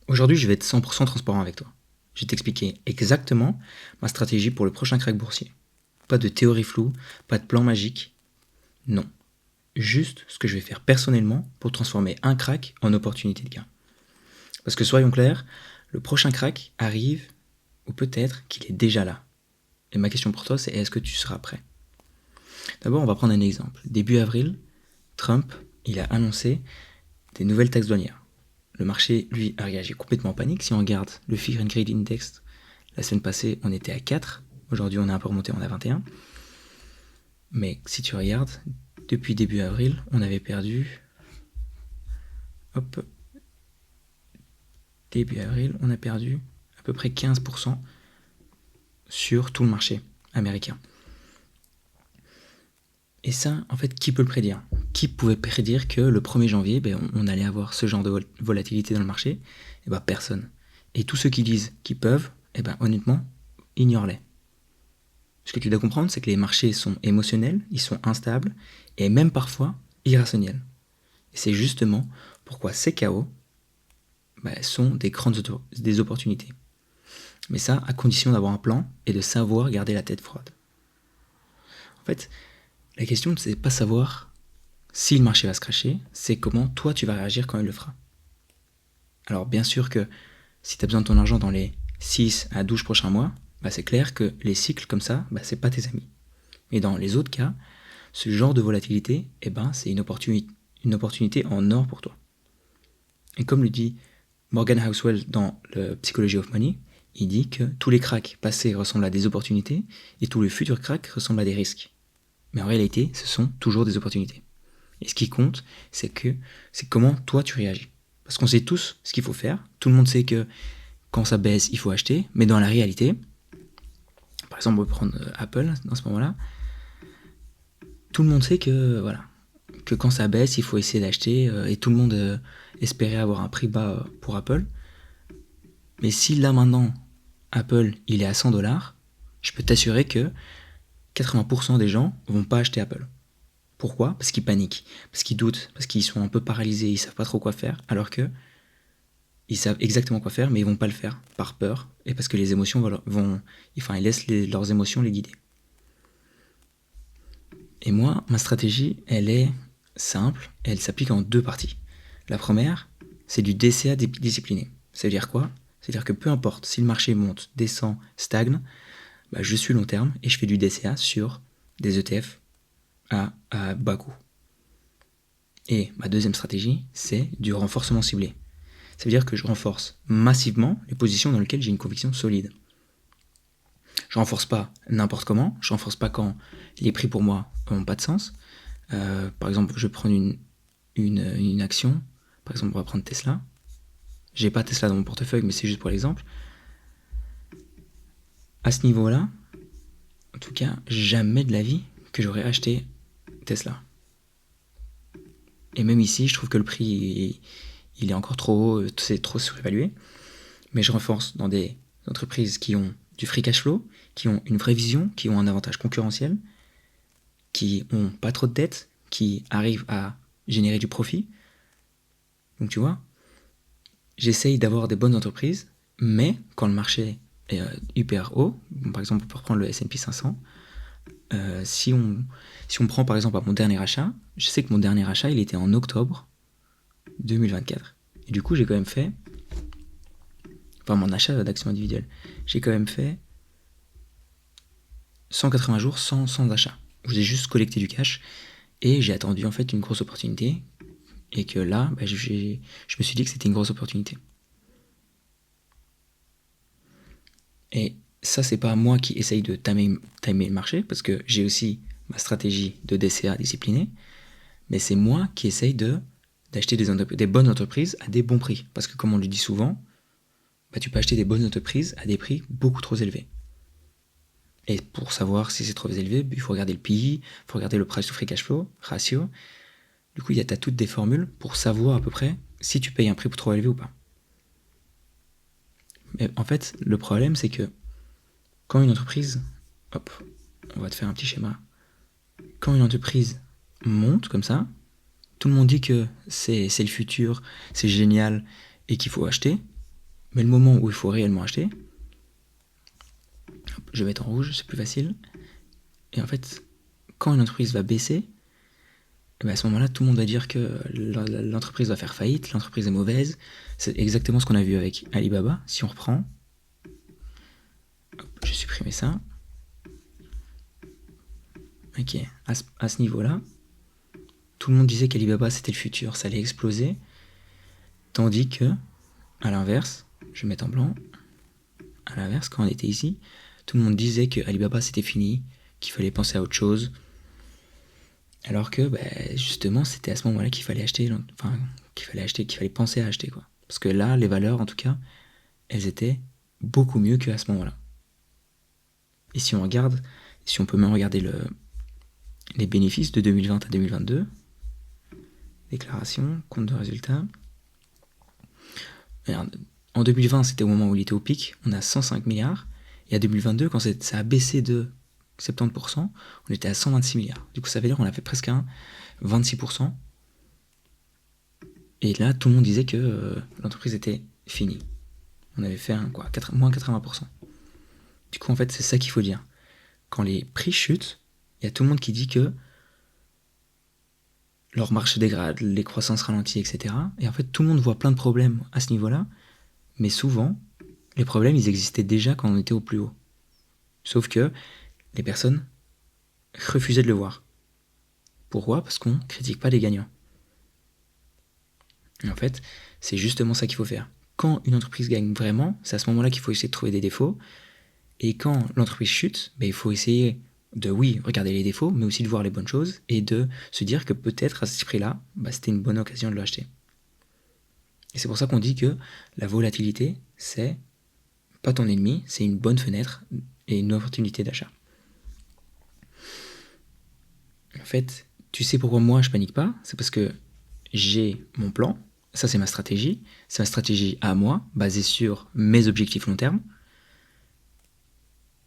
Aujourd'hui, je vais être 100% transparent avec toi. Je vais t'expliquer exactement ma stratégie pour le prochain crack boursier. Pas de théorie floue, pas de plan magique. Non. Juste ce que je vais faire personnellement pour transformer un crack en opportunité de gain. Parce que soyons clairs, le prochain crack arrive, ou peut-être qu'il est déjà là. Et ma question pour toi, c'est est-ce que tu seras prêt? D'abord, on va prendre un exemple. Début avril, Trump, il a annoncé des nouvelles taxes douanières. Le marché, lui, a réagi complètement en panique. Si on regarde le Fear and Greed Index, la semaine passée, on était à 4. Aujourd'hui, on est un peu remonté, on est à 21. Mais si tu regardes, depuis début avril, on avait perdu... Hop. Début avril, on a perdu à peu près 15% sur tout le marché américain. Et ça, en fait, qui peut le prédire? Qui pouvait prédire que le 1er janvier, on allait avoir ce genre de volatilité dans le marché? Personne. Et tous ceux qui disent qu'ils peuvent, honnêtement, ignore-les. Ce que tu dois comprendre, c'est que les marchés sont émotionnels, ils sont instables, et même parfois irrationnels. Et c'est justement pourquoi ces chaos sont des opportunités. Mais ça, à condition d'avoir un plan et de savoir garder la tête froide. En fait, la question, c'est pas savoir si le marché va se crasher, c'est comment toi tu vas réagir quand il le fera. Alors bien sûr que si tu as besoin de ton argent dans les 6 à 12 prochains mois, c'est clair que les cycles comme ça, c'est pas tes amis. Mais dans les autres cas, ce genre de volatilité, c'est une opportunité en or pour toi. Et comme le dit Morgan Housel dans le Psychology of Money, il dit que tous les cracks passés ressemblent à des opportunités et tous les futurs cracks ressemblent à des risques. Mais en réalité, ce sont toujours des opportunités. Et ce qui compte, c'est comment toi tu réagis. Parce qu'on sait tous ce qu'il faut faire. Tout le monde sait que quand ça baisse, il faut acheter. Mais dans la réalité, par exemple, on peut prendre Apple dans ce moment-là. Tout le monde sait que quand ça baisse, il faut essayer d'acheter. Et tout le monde espérait avoir un prix bas pour Apple. Mais si là maintenant, Apple, il est à 100$, je peux t'assurer que 80% des gens vont pas acheter Apple. Pourquoi? Parce qu'ils paniquent, parce qu'ils doutent, parce qu'ils sont un peu paralysés, ils savent pas trop quoi faire, alors que ils savent exactement quoi faire, mais ils vont pas le faire par peur et parce que les émotions ils laissent leurs émotions les guider. Et moi, ma stratégie, elle est simple, et elle s'applique en 2 parties. La première, c'est du DCA discipliné. Ça veut dire quoi? C'est-à-dire que peu importe si le marché monte, descend, stagne, je suis long terme et je fais du DCA sur des ETF à bas coût. Et ma deuxième stratégie, c'est du renforcement ciblé. Ça veut dire que je renforce massivement les positions dans lesquelles j'ai une conviction solide. Je renforce pas n'importe comment, je renforce pas quand les prix pour moi n'ont pas de sens. Par exemple, je vais prendre une action, par exemple on va prendre Tesla. J'ai pas Tesla dans mon portefeuille, mais c'est juste pour l'exemple. À ce niveau-là, en tout cas, jamais de la vie que j'aurais acheté Tesla. Et même ici, je trouve que le prix, il est encore trop haut, c'est trop surévalué. Mais je renforce dans des entreprises qui ont du free cash flow, qui ont une vraie vision, qui ont un avantage concurrentiel, qui ont pas trop de dettes, qui arrivent à générer du profit. Donc tu vois, j'essaye d'avoir des bonnes entreprises, mais quand le marché est hyper haut, par exemple on peut reprendre le S&P 500, si on prend par exemple à mon dernier achat, je sais que mon dernier achat il était en octobre 2024. Et du coup j'ai quand même fait, mon achat d'actions individuelles, j'ai quand même fait 180 jours sans achat, où j'ai juste collecté du cash et j'ai attendu en fait une grosse opportunité et que là je me suis dit que c'était une grosse opportunité. Et ça, c'est pas moi qui essaye de timer le marché, parce que j'ai aussi ma stratégie de DCA disciplinée, mais c'est moi qui essaye d'acheter des bonnes entreprises à des bons prix. Parce que comme on le dit souvent, tu peux acheter des bonnes entreprises à des prix beaucoup trop élevés. Et pour savoir si c'est trop élevé, il faut regarder le PI, il faut regarder le price to free cash flow, ratio. Du coup, t'as toutes des formules pour savoir à peu près si tu payes un prix trop élevé ou pas. Mais en fait, le problème, c'est que quand une entreprise, on va te faire un petit schéma. Quand une entreprise monte comme ça, tout le monde dit que c'est le futur, c'est génial et qu'il faut acheter. Mais le moment où il faut réellement acheter, je vais mettre en rouge, c'est plus facile. Et en fait, quand une entreprise va baisser, à ce moment-là, tout le monde va dire que l'entreprise va faire faillite, l'entreprise est mauvaise. C'est exactement ce qu'on a vu avec Alibaba. Si on reprend, je vais supprimer ça. Ok, à ce niveau-là, tout le monde disait qu'Alibaba c'était le futur, ça allait exploser. Tandis que, à l'inverse, je vais mettre en blanc, à l'inverse, quand on était ici, tout le monde disait que Alibaba c'était fini, qu'il fallait penser à autre chose. Alors que, justement, c'était à ce moment-là qu'il fallait acheter, qu'il fallait penser à acheter, quoi. Parce que là, les valeurs, en tout cas, elles étaient beaucoup mieux qu'à ce moment-là. Et si on regarde, si on peut même regarder les bénéfices de 2020 à 2022, déclaration, compte de résultats. Regarde, en 2020, c'était au moment où il était au pic, on a 105 milliards. Et à 2022, quand ça a baissé de 70%, on était à 126 milliards. Du coup, ça veut dire qu'on a fait presque un 26%. Et là, tout le monde disait que l'entreprise était finie. On avait fait moins 80%. Du coup, en fait, c'est ça qu'il faut dire. Quand les prix chutent, il y a tout le monde qui dit que leur marché dégrade, les croissances ralenties, etc. Et en fait, tout le monde voit plein de problèmes à ce niveau-là. Mais souvent, les problèmes, ils existaient déjà quand on était au plus haut. Sauf que les personnes refusaient de le voir. Pourquoi ? Parce qu'on ne critique pas les gagnants. Et en fait, c'est justement ça qu'il faut faire. Quand une entreprise gagne vraiment, c'est à ce moment-là qu'il faut essayer de trouver des défauts. Et quand l'entreprise chute, il faut essayer de, oui, regarder les défauts, mais aussi de voir les bonnes choses et de se dire que peut-être à ce prix-là, c'était une bonne occasion de l'acheter. Et c'est pour ça qu'on dit que la volatilité, c'est pas ton ennemi, c'est une bonne fenêtre et une opportunité d'achat. En fait, tu sais pourquoi moi je panique pas ? C'est parce que j'ai mon plan, ça c'est ma stratégie à moi, basée sur mes objectifs long terme.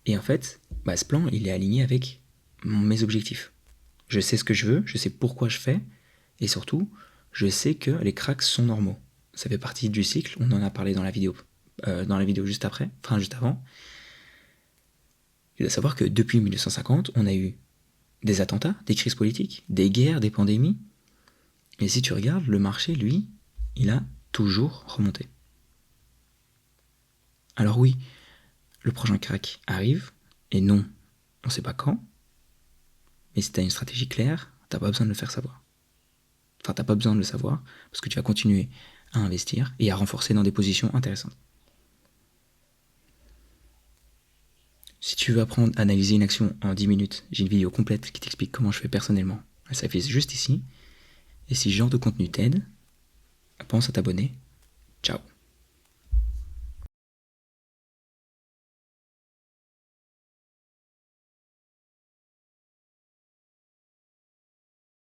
Et en fait, ce plan, il est aligné avec mes objectifs. Je sais ce que je veux, je sais pourquoi je fais, et surtout, je sais que les cracks sont normaux. Ça fait partie du cycle, on en a parlé dans la vidéo juste avant. Il faut savoir que depuis 1950, on a eu des attentats, des crises politiques, des guerres, des pandémies. Et si tu regardes, le marché, lui, il a toujours remonté. Alors oui, le prochain crack arrive, et non, on ne sait pas quand, mais si tu as une stratégie claire, tu n'as pas besoin de le faire savoir. Enfin, tu n'as pas besoin de le savoir, parce que tu vas continuer à investir et à renforcer dans des positions intéressantes. Si tu veux apprendre à analyser une action en 10 minutes, j'ai une vidéo complète qui t'explique comment je fais personnellement. Elle s'affiche juste ici. Et si ce genre de contenu t'aide, pense à t'abonner. Ciao.